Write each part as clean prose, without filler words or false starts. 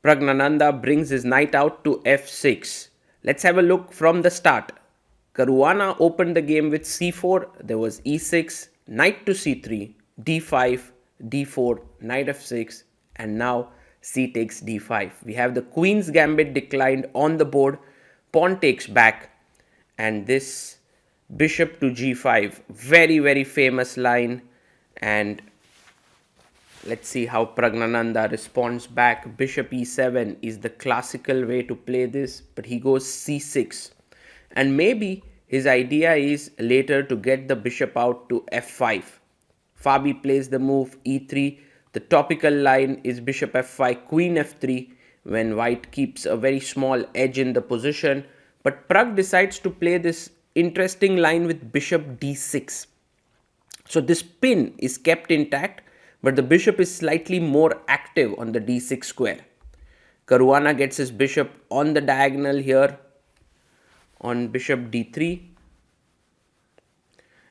Praggnanandhaa brings his knight out to f6. Let's have a look from the start. Caruana opened the game with c4. There was e6, knight to c3, d5, d4, knight f6, and now c takes d5. We have the queen's gambit declined on the board. Pawn takes back, and this bishop to g5, very famous line. And let's see how Praggnanandhaa responds back. Bishop e7 is the classical way to play this, but he goes c6. And maybe his idea is later to get the bishop out to f5. Fabi plays the move e3. The topical line is bishop f5, queen f3, when white keeps a very small edge in the position. But Pragg decides to play this interesting line with bishop d6. So this pin is kept intact, but the bishop is slightly more active on the d6 square. Caruana gets his bishop on the diagonal here on bishop d3.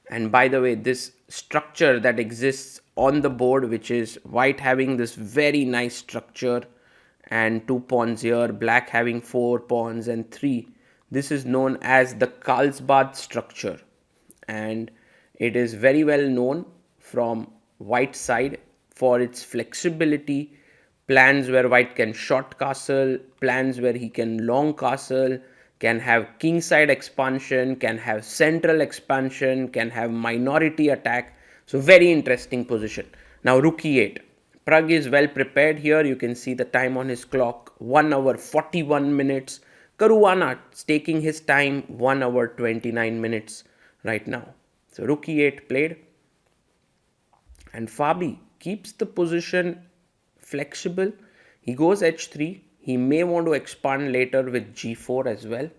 And by the way, this structure that exists on the board, which is white having this very nice structure and 2 pawns here, black having 4 pawns and 3. This is known as the Carlsbad structure, and it is very well known from white side for its flexibility, plans where white can short castle, plans where he can long castle, can have kingside expansion, can have central expansion, can have minority attack. So very interesting position. Now rook e8. Pragg is well prepared here. You can see the time on his clock, 1 hour 41 minutes. Caruana is taking his time, 1 hour 29 minutes right now. So rook e8 played. And Fabi keeps the position flexible. He goes h3. He may want to expand later with g4 as well.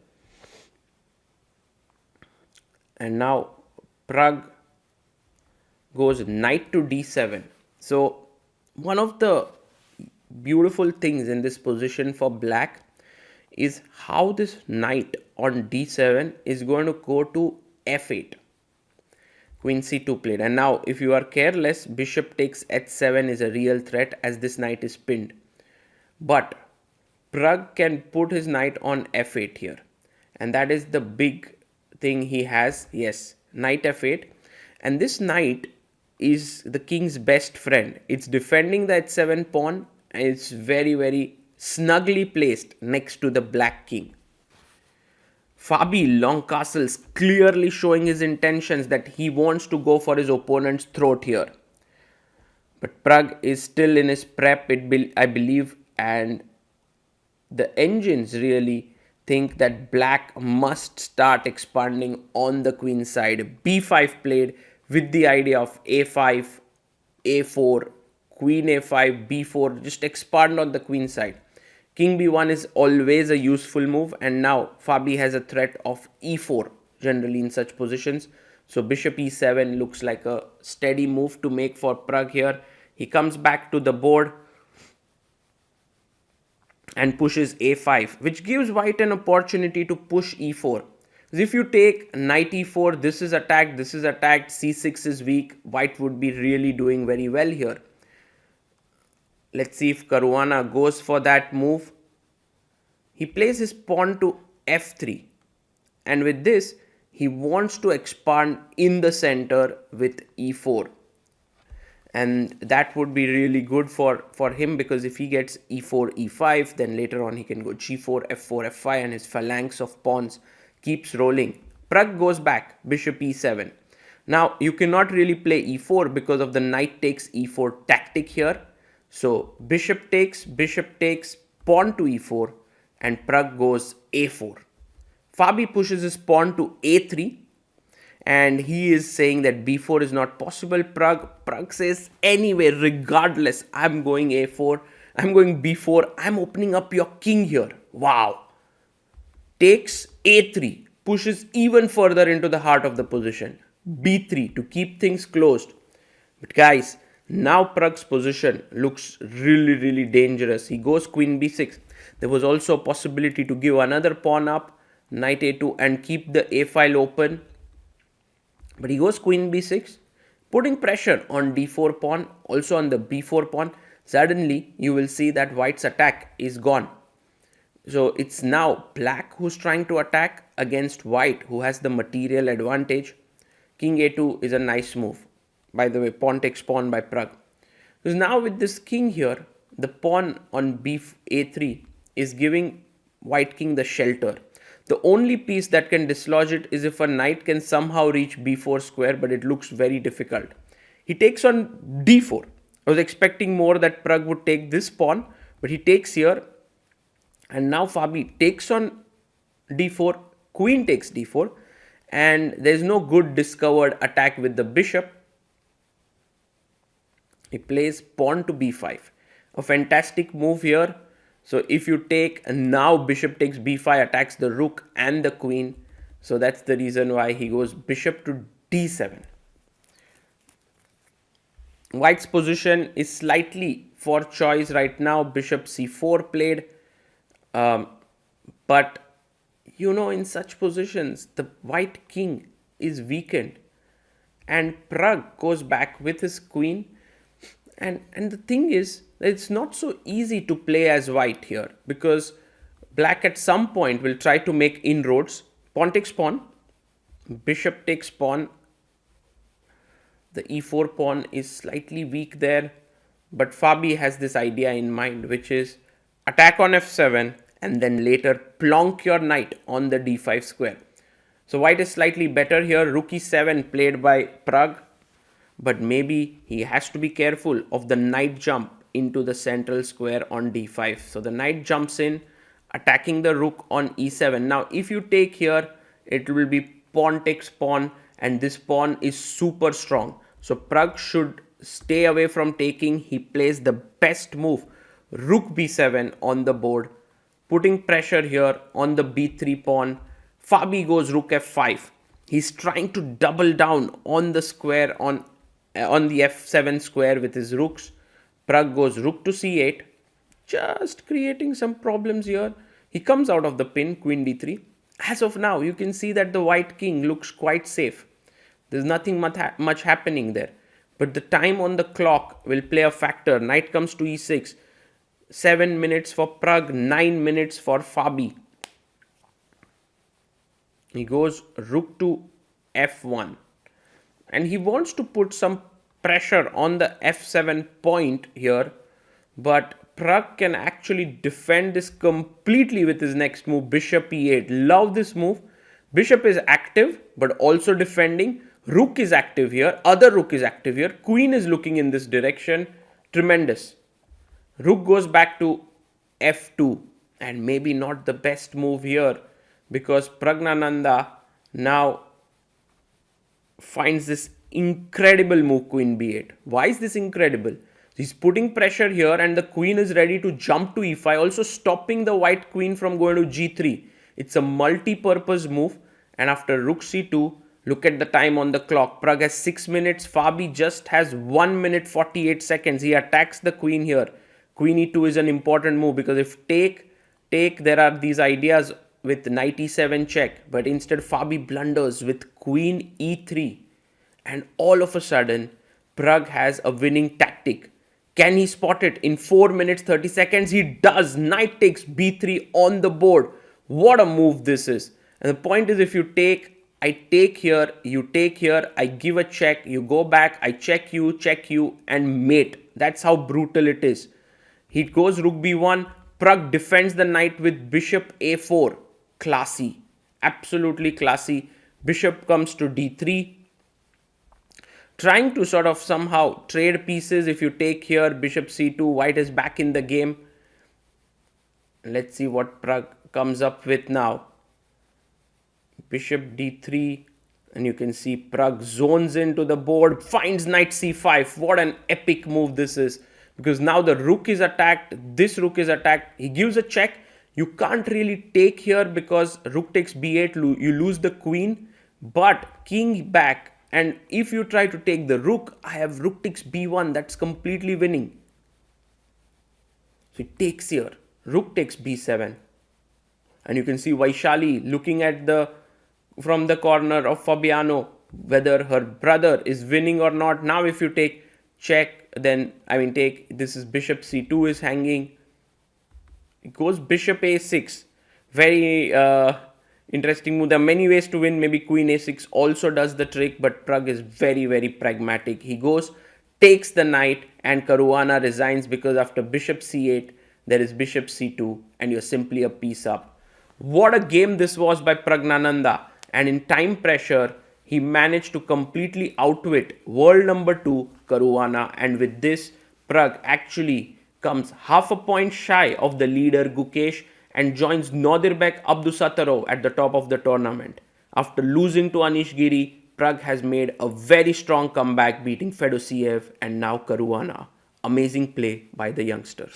And now Pragg goes knight to d7. So one of the beautiful things in this position for black is how this knight on d7 is going to go to f8. Queen c2 played. And now if you are careless, bishop takes h7 is a real threat as this knight is pinned. But Pragg can put his knight on f8 here. And that is the big thing he has. Yes, knight f8. And this knight is the king's best friend. It's defending the h7 pawn, and it's very snugly placed next to the black king. Fabi long castles, clearly showing his intentions that he wants to go for his opponent's throat here. But Pragg is still in his prep, I believe, and the engines really think that black must start expanding on the queen side. b5 played with the idea of a5, a4, queen a5, b4, just expand on the queen side. King b1 is always a useful move, and now Fabi has a threat of e4 generally in such positions. So bishop e7 looks like a steady move to make for Pragg here. He comes back to the board and pushes a5, which gives white an opportunity to push e4. If you take knight e4, this is attacked, c6 is weak, white would be really doing very well here. Let's see if Caruana goes for that move. He plays his pawn to f3, and with this he wants to expand in the center with e4. And that would be really good for him, because if he gets e4, e5, then later on he can go g4, f4, f5, and his phalanx of pawns keeps rolling. Pragg goes back, bishop e7. Now you cannot really play e4 because of the knight takes e4 tactic here. So bishop takes, pawn to e4, and Pragg goes a4. Fabi pushes his pawn to a3. And he is saying that b4 is not possible. Pragg says, anyway, regardless, I'm going a4, I'm going b4, I'm opening up your king here. Wow. Takes a3, pushes even further into the heart of the position. b3 to keep things closed. But guys, now Pragg's position looks really dangerous. He goes queen b6. There was also a possibility to give another pawn up, knight a2, and keep the a file open. But he goes queen b6, putting pressure on d4 pawn, also on the b4 pawn. suddenly you will see that white's attack is gone. So it's now black who's trying to attack against white, who has the material advantage. King a2 is a nice move. By the way, pawn takes pawn by Pragg. Because now with this king here, the pawn on a3 is giving white king the shelter. The only piece that can dislodge it is if a knight can somehow reach b4 square, but it looks very difficult. He takes on d4. I was expecting more that Pragg would take this pawn, but he takes here. And now Fabi takes on d4, queen takes d4, and there's no good discovered attack with the bishop. He plays pawn to b5. A fantastic move here. So if you take, now bishop takes b5, attacks the rook and the queen. So that's the reason why he goes bishop to d7. White's position is slightly for choice right now. Bishop c4 played. But you know, in such positions, the white king is weakened. And Pragg goes back with his queen. And the thing is, it's not so easy to play as white here, because black at some point will try to make inroads. Pawn takes pawn, bishop takes pawn. The e4 pawn is slightly weak there, but Fabi has this idea in mind, which is attack on f7 and then later plonk your knight on the d5 square. So white is slightly better here. Rook e7 played by Pragg. But maybe he has to be careful of the knight jump into the central square on d5. So the knight jumps in, attacking the rook on e7. Now, if you take here, it will be pawn takes pawn, and this pawn is super strong. So Pragg should stay away from taking. He plays the best move, rook b7 on the board, putting pressure here on the b3 pawn. Fabi goes rook f5. He's trying to double down on the square on the f7 square with his rooks. Pragg goes rook to c8, just creating some problems here. He comes out of the pin, queen d3. As of now, you can see that the white king looks quite safe. There's nothing much happening there. But the time on the clock will play a factor. Knight comes to e6. 7 minutes for Pragg, 9 minutes for Fabi. He goes rook to f1. And he wants to put some pressure on the f7 point here. But Pragg can actually defend this completely with his next move, bishop e8. Love this move. Bishop is active, but also defending. Rook is active here. Other rook is active here. Queen is looking in this direction. Tremendous. Rook goes back to f2. And maybe not the best move here, because Praggnanandhaa now finds this incredible move, queen b8. Why is this incredible? He's putting pressure here and the queen is ready to jump to e5, also stopping the white queen from going to g3. It's a multi-purpose move. And after rook c2, look at the time on the clock. Pragg has 6 minutes. Fabi just has 1 minute 48 seconds. He attacks the queen here. Queen e2 is an important move, because if take, there are these ideas with knight e7 check, but instead Fabi blunders with queen e3, and all of a sudden Pragg has a winning tactic. Can he spot it in 4 minutes 30 seconds? He does. Knight takes b3 on the board. What a move this is. And the point is, if you take, I take here, you take here, I give a check, you go back, I check you, and mate. That's how brutal it is. He goes rook b1. Pragg defends the knight with bishop a4. Classy. Absolutely classy. Bishop comes to d3. Trying to sort of somehow trade pieces. If you take here, bishop c2, white is back in the game. Let's see what Pragg comes up with now. Bishop d3. And you can see Pragg zones into the board, finds knight c5. What an epic move this is. Because now the rook is attacked, this rook is attacked. He gives a check. You can't really take here because rook takes b8, you lose the queen. But king back, and if you try to take the rook, I have rook takes b1, that's completely winning. So he takes here, rook takes b7. And you can see Vaishali looking at from the corner of Fabiano, whether her brother is winning or not. Now if you take check, then take, this is bishop c2 is hanging. It goes bishop a6. Very interesting move. There are many ways to win. Maybe queen a6 also does the trick, but Pragg is very, very pragmatic. He goes, takes the knight, and Caruana resigns because after bishop c8, there is bishop c2, and you're simply a piece up. What a game this was by Praggnanandhaa. And in time pressure, he managed to completely outwit world number 2 Caruana, and with this, Pragg actually comes half a point shy of the leader Gukesh and joins Nodirbek Abdusattorov at the top of the tournament. After losing to Anish Giri, Pragg has made a very strong comeback, beating Fedosiev and now Caruana. Amazing play by the youngster.